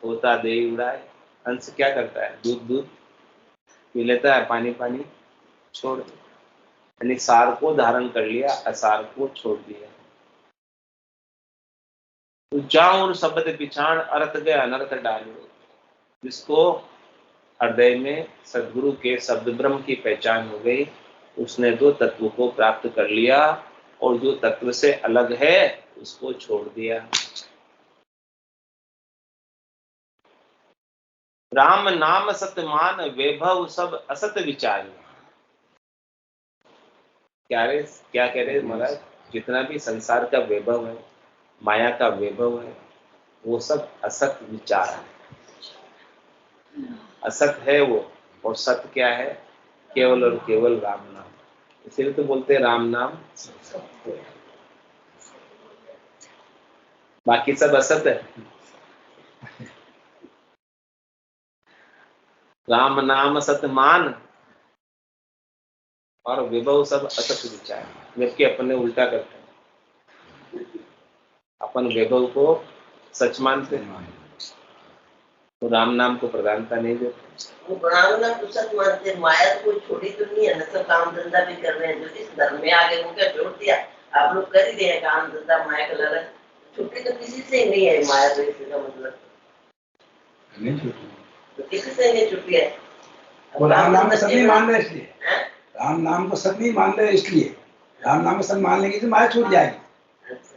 होता दे उड़ाए। हंस क्या करता है? दूध दूध पी लेता है, पानी पानी छोड़ दे। यानी सार को धारण कर लिया, असार को छोड़ दिया। तो जाऊं शब्द पिछाण अर्थ गए अनर्थ डालो, जिसको हृदय में सद्गुरु के शब्द ब्रह्म की पहचान हो गई, उसने दो तत्व को प्राप्त कर लिया, और जो तत्व से अलग है उसको छोड़ दिया। राम नाम सतमान वैभव सब असत विचार। क्या कह रहे महाराज? जितना भी संसार का वैभव है, माया का वैभव है, वो सब असत विचार है, असत है वो। और सत्य क्या है? केवल और केवल राम नाम। इसलिए तो बोलते हैं राम नाम, बाकी सब असत है। राम नाम सतमान और विभव सब असत विचार, जबकि अपन ने उल्टा करते हैं। अपन वैभव को सच मानते हैं, तो राम नाम को प्रधानता नहीं देते। वो राम नाम को सच मानते हैं। माया तो कोई छोड़ी तो नहीं है ना, सब काम धंधा भी कर रहे हैं। जो इस धर्म में आगे वो क्या जोड़ दिया, आप लोग कर ही रहे हैं काम धंधा, माया का लालच। छुट्टी तो किसी से नहीं है माया, तो इसका मतलब नहीं छुट्टी, तो किसी से नहीं छुट्टी है। वो राम नाम को सभी मान रहे इसलिए, राम नाम को सभी मान रहे इसलिए, राम नाम को सब मान लेंगे तो माया छूट जाएगी।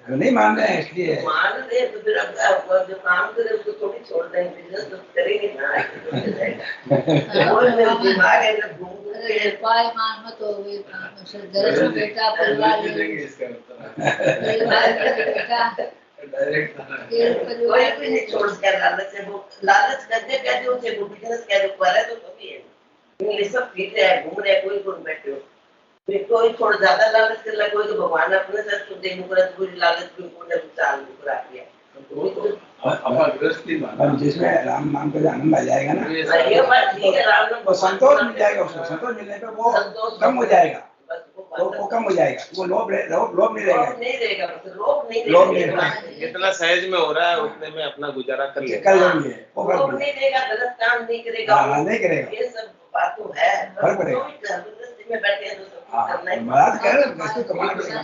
वो नहीं मान रहे हैं इसलिए मान रहे तो फिर अब जो काम करे उसको थोड़ी छोड़ देंगे, बिजनेस तो करेंगे ना। और मेरा दिमाग है ना घूम के पाए मान मत हो गए काम से घर में बेटा परिवार देंगे इसका बेटा कोई भी नहीं छोड़ सकता। लालच है, वो लालच करने का जो उसे वो बिजनेस क्या जो कर रहा है तो कभी है ये सब फिर है, घूम रहे कोई कोई बैठे हो, फिर कोई थोड़ा ज्यादा लालच कर रहा, कोई तो भगवान अपने साथ तो देने को कोई लालच कोई ने चाल करा दिया। अपना गृहस्थी माना। अब जिसमें राम नाम का आनंद आ जाएगा ना, ये बात ठीक है, राम नाम वो संतोष मिल जाएगा उसको। संतोष मिलने पे वो कम हो जाएगा, वो कम हो जाएगा, वो लोभ नहीं रहेगा। नहीं रहेगा, लोभ नहीं लोभ नहीं रहेगा। जितना सहज में हो रहा है उतने में अपना गुजारा कर कर लेगा। लेंगे, वो फर्क लोभ पड़ेगा। नहीं रहेगा, गलत काम नहीं करेगा। हाँ, नहीं करेगा। ये सब बात तो है, फर्क पड़ेगा। गृहस्थी में बैठे हैं तो सब हाँ, करना ही बात कर वस्तु कमाना पड़ेगा।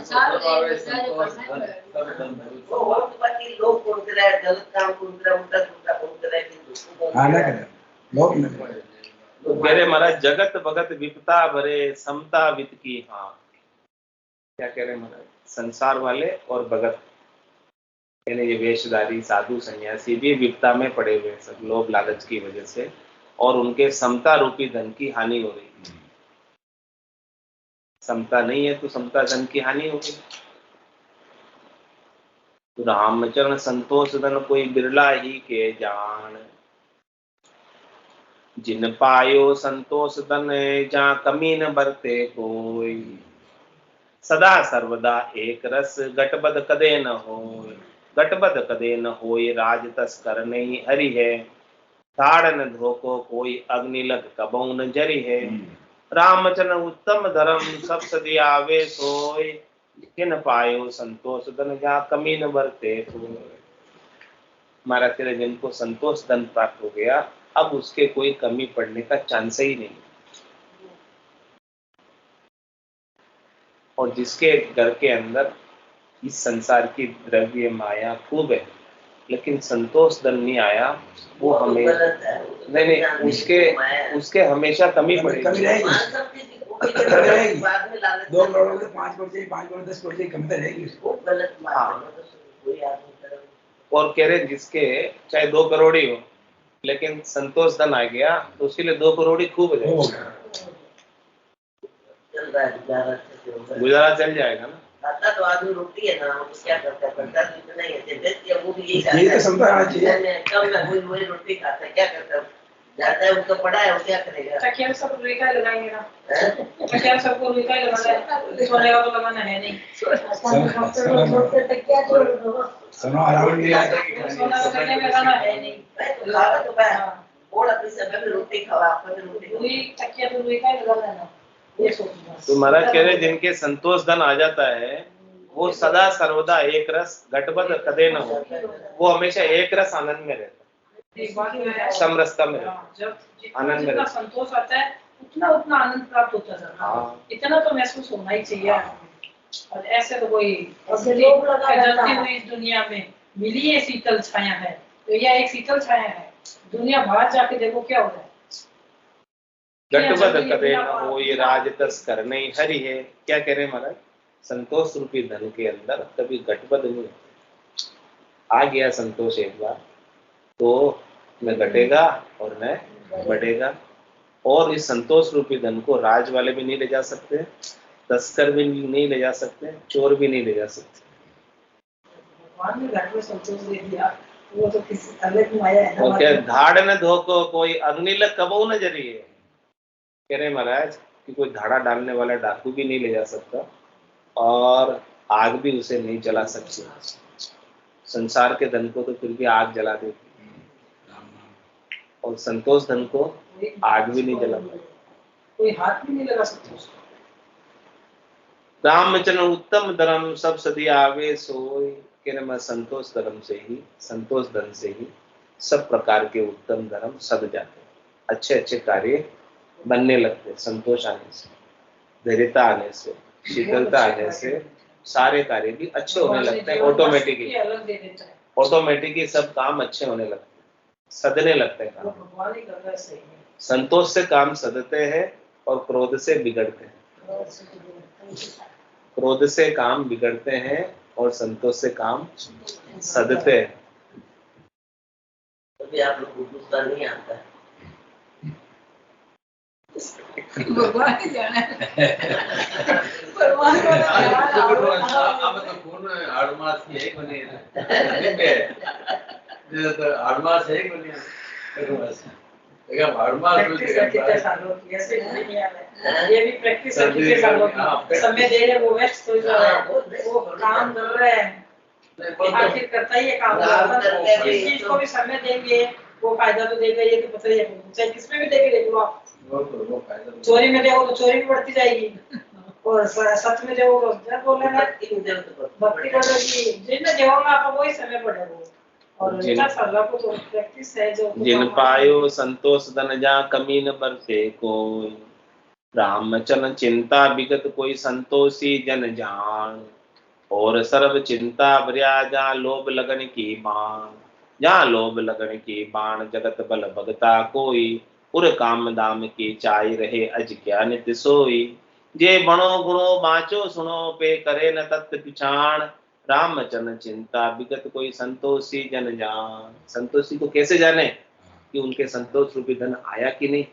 वो तो बाकी लोग कौन करे, गलत काम कौन करे, उल्टा सुल्टा कौन करे, हाँ, ना करें, लोभ नहीं करें। तो कह रहे महाराज, जगत भगत विपता भरे समता वित की। हाँ, क्या कह रहे महाराज, संसार वाले और भगत यानी ये वेशधारी साधु सन्यासी भी विपता में पड़े हुए सब लोभ लालच की वजह से, और उनके समता रूपी धन की हानि हो रही है। समता नहीं है तो समता धन की हानि हो गई। तो रामचरण संतोष धन कोई बिरला ही के जान, जिन पायो संतोष धन जा कमी न बरते कोई, सदा सर्वदा एक रस गटबद कदे न होय, गटबद कदे न होय राज तस्कर नहीं हरि है, ताड़ न धोको कोई अग्नि लग कबऊ न जरी है, रामचरण उत्तम धर्म सब सदी आवे सोय, जिन पायो संतोष धन जा कमी न बरते कोय। हमारा तेरे जिनको संतोष धन प्राप्त हो गया, अब उसके कोई कमी पड़ने का चांस ही नहीं। और जिसके घर के अंदर इस संसार की द्रव्य माया खूब है, लेकिन संतोष धन नहीं आया, वो हमें नहीं उसके हमेशा कमी पड़ेगी। कमी रहेगी, 2 करोड़ के 5 करोड़ चाहिए, 5 करोड़ 10 करोड़ चाहिए, कमी तो रहेगी उसको। और कह रहे जिसके चाहे 2 करोड़ ही हो, लेकिन संतोष धन आ गया तो उसके लिए 2 करोड़ ही खूब हो जाएगा, गुजारा चल जाएगा ना। खाता तो आदमी रोटी है ना, वो क्या करता है, करता तो इतना ही है, जैसे वो भी यही यही तो समझ आना चाहिए। कम में वही रोटी खाता है, क्या करता है, जाता है उनका पड़ा है, वो क्या करेगा। तकिया सब रुई का लगाएंगे ना, तकिया सबको रुई का लगाना है, सोने का तो लगाना है नहीं। सुनो, आराम नहीं आएगा। सोना का तकिया में लगाना है नहीं। खाना तो मैं थोड़ा भी समय में रोटी खावा, आपने रोटी रुई तकिया तो रुई का लगाना है ना, ये सोचना। तो महाराज कह रहे जिनके संतोष धन आ जाता है, वो सदा सर्वदा एक रस घटबद कदे न हो, वो हमेशा एक रस आनंद में रहता है, समरसता में रहता है, जब आनंद में जितना रहता है। संतोष आता है उतना उतना आनंद प्राप्त होता है। हाँ। इतना तो महसूस होना ही चाहिए। और ऐसे तो कोई लोग लगा रहता जलती है। हुई इस दुनिया में मिली है शीतल छाया है, तो यह एक शीतल छाया है। दुनिया बाहर जाके देखो क्या हो रहा है। घटबद कदे न हो ये राज तस्कर नहीं हरि है। क्या कह रहे हैं महाराज, संतोष रूपी धन के अंदर कभी घटबद नहीं होता। आ गया संतोष एक बार तो न घटेगा और न बढ़ेगा। और इस संतोष रूपी धन को राज वाले भी नहीं ले जा सकते, तस्कर भी नहीं ले जा सकते, चोर भी नहीं ले जा सकते। भगवान ने घर में संतोष दे दिया, वो तो किसी अलग माया है ना। और क्या धाड़ न धोको कोई अग्नि लग कबू न जरी है। कह रहे महाराज कि कोई धाड़ा डालने वाला डाकू भी नहीं ले जा सकता और आग भी उसे नहीं जला सकती। संसार के धन को तो फिर भी आग जला देती, और संतोष धन को आग भी नहीं जला पाती, कोई हाथ भी नहीं लगा सकता उसको। रामचरण उत्तम धर्म सब सदी आवे सोई। कह रहे मैं संतोष धर्म से ही, संतोष धन से ही सब प्रकार के उत्तम धर्म सद जाते हैं, अच्छे अच्छे कार्य बनने लगते हैं। संतोष आने से, धैर्यता आने से, शीतलता आने से सारे कार्य भी अच्छे होने लगते हैं। ऑटोमेटिकली अलग दे देता है, ऑटोमेटिकली सब काम अच्छे होने लगते हैं, सदने लगते हैं वो काम। भगवान ही कर रहा है सही में। संतोष से काम सदते हैं और क्रोध से बिगड़ते हैं। क्रोध से काम बिगड़ते हैं और संतोष से काम सदते हैं। तभी आप लोग को गुस्सा नहीं आता है। भगवान ही जाने। भगवान को अब तो कौन आड़मास की एक बनी है, तो आड़मास एक बनी है। देखा आड़मास प्रैक्टिस है कितने सालों की, ऐसे नहीं आ रहा है। ये भी प्रैक्टिस है कितने सालों की। समय दे रहे वो वेस्ट हो जा रहा है, वो काम कर रहे हैं, आखिर करता ही है काम। जिस चीज को भी समय देंगे वो फायदा तो देगा, ये तो पता ही है। चाहे किसमें भी देखे देख लो आप, चोरी में देखो तो चोरी भी बढ़ती जाएगी, और सच में देखो तो जब बोलेगा भक्ति बढ़ेगी। जिनमें देवोगा आप वही समय बढ़ेगा। और जिन- सालों को तो प्रैक्टिस है जो जिन पायो संतोष धन जा कमी न बरते कोई, रामचरण चिंता विगत कोई संतोषी जन जान, और सर्व चिंता भरिया जहाँ लोभ लगन की बाण, जहाँ लोभ लगन की बाण जगत बल भगता कोई, उर काम दाम की चाय रहे अज क्या नित्य सोई, जे बणो गुणो बाँचो सुनो पे करे न तत्व पिछाण, रामचरण चिंता विगत कोई संतोषी जन जान। संतोषी को कैसे जाने कि उनके संतोष रूपी धन आया कि नहीं?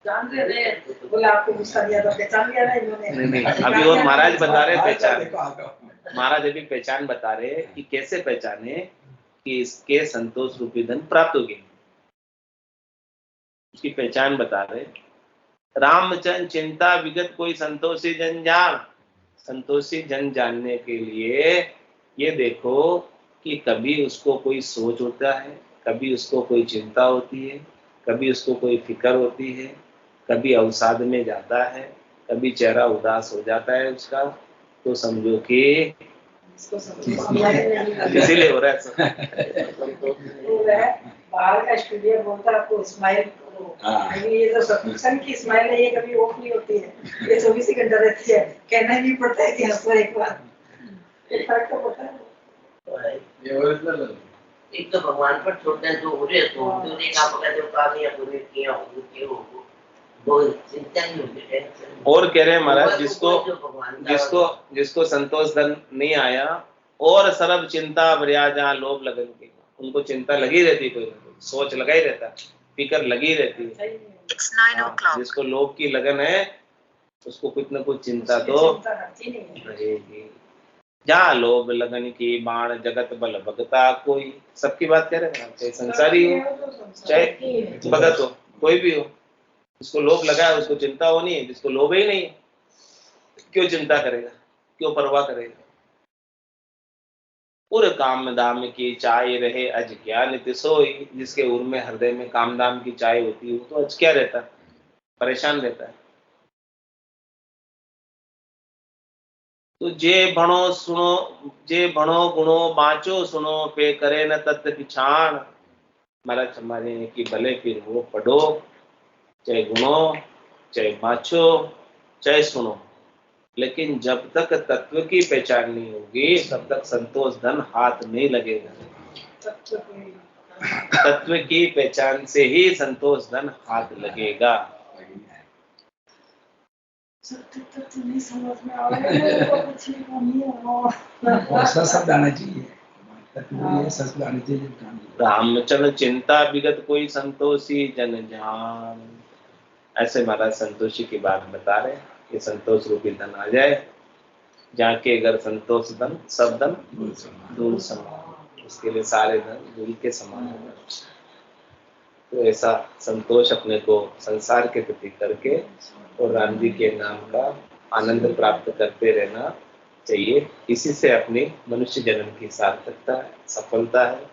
जान रहे थे। बोला आपको गुस्सा दिया तो पहचान लिया ना इन्होंने। नहीं, अभी वो महाराज बता रहे पहचान। देखो आगे। महाराज अभी पहचान बता रहे कि कैसे पहचाने कि इसके संतोष रूपी धन प्राप्त हो गए, उसकी पहचान बता रहे। रामचंद्र चिंता विगत कोई संतोषी जन जान। संतोषी जन जानने के लिए ये देखो कि कभी उसको कोई सोच होता है, कभी उसको कोई चिंता होती है, कभी उसको कोई फिक्र होती है, कभी अवसाद में जाता है, कभी चेहरा उदास हो जाता है उसका, तो समझो कि इसीलिए हो रहा है सब। बाहर का स्टूडियो बोलता है आपको स्माइल, ये जो सत्संग की स्माइल है ये कभी ऑफ नहीं होती है, ये 24 ही घंटा रहती है। कहना ही नहीं पड़ता है कि हंसो एक बार, फर्क तो पता है। एक तो भगवान पर छोड़ते हैं, जो हो रहे तो नहीं काम का जो काम या पूरे किया हो वो चिंता नहीं होती, टेंशन। और कह रहे हैं महाराज जिसको संतोष धन नहीं आया और सर्व चिंता भरिया जहाँ लोभ लगन की, उनको चिंता लगी रहती, कोई सोच लगा ही रहता, फिक्र लगी रहती है। जिसको लोभ की लगन है उसको कुछ न कुछ चिंता तो रहेगी। जहाँ लोभ लगन की बाण जगत बल भगता कोई, सबकी बात कह रहे हैं, चाहे संसारी हो चाहे भगत हो, कोई भी हो, जिसको लोभ लगा है उसको चिंता होनी है। जिसको लोभ ही नहीं है क्यों चिंता करेगा, क्यों परवाह करेगा। उर काम दाम की चाय रहे अज क्या नित्य सोई, जिसके उर में हृदय में काम दाम की चाय होती है वो तो अज क्या रहता है, परेशान रहता है। तो जे भणो गुणो बाँचो सुनो पे करे न तत्व पिछाण। महाराज हमारे कि भले फिर वो पढ़ो, चाहे गुणो चाहे बाँचो चाहे सुनो, लेकिन जब तक तत्व की पहचान नहीं होगी तब तक संतोष धन हाथ नहीं लगेगा। तत्व की पहचान से ही संतोष धन हाथ लगेगा। नहीं समझ में आ रहा है, कुछ नहीं है। शब्द आना चाहिए, शब्द आना चाहिए। रामचरण चिंता विगत कोई संतोषी जन जान। ऐसे महाराज संतोषी की बात बता रहे कि संतोष रूपी धन आ जाए, जाके अगर संतोष धन सब धन धूल समान, उसके लिए सारे धन धूल के समान है। तो ऐसा संतोष अपने को संसार के प्रति करके और राम जी के नाम का आनंद प्राप्त करते रहना चाहिए। इसी से अपनी मनुष्य जन्म की सार्थकता है, सफलता है,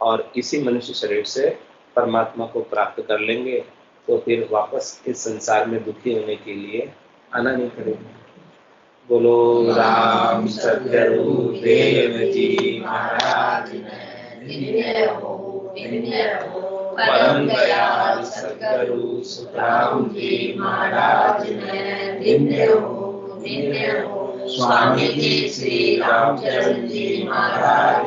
और इसी मनुष्य शरीर से परमात्मा को प्राप्त कर लेंगे तो फिर वापस इस संसार में दुखी होने के लिए आना नहीं पड़ेगा। बोलो राम सत्यदेव जी महाराज परम दयाल सद्गुरु सुखराम जी महाराज स्वामी जी श्री रामचंद्र जी महाराज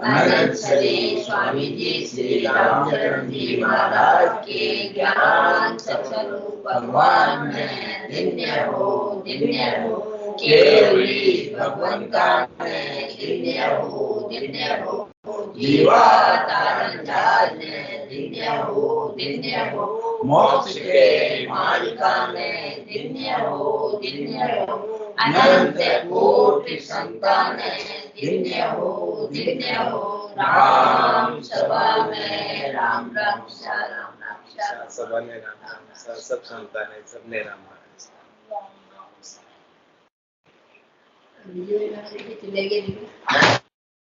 अनंत श्री स्वामी जी श्री रामचंद्र जी महाराज के ज्ञान सत्स्वरूप भगवान में धन्य हो केवली भगवंता में धन्य हो जीवा तारण में धन्य हो मोक्ष के मालिका में धन्य हो अनंत कोटि संतान धन्य हो राम सभा में राम सभा में राम सब संतान सबने राम બીજું એના ચલે ગયા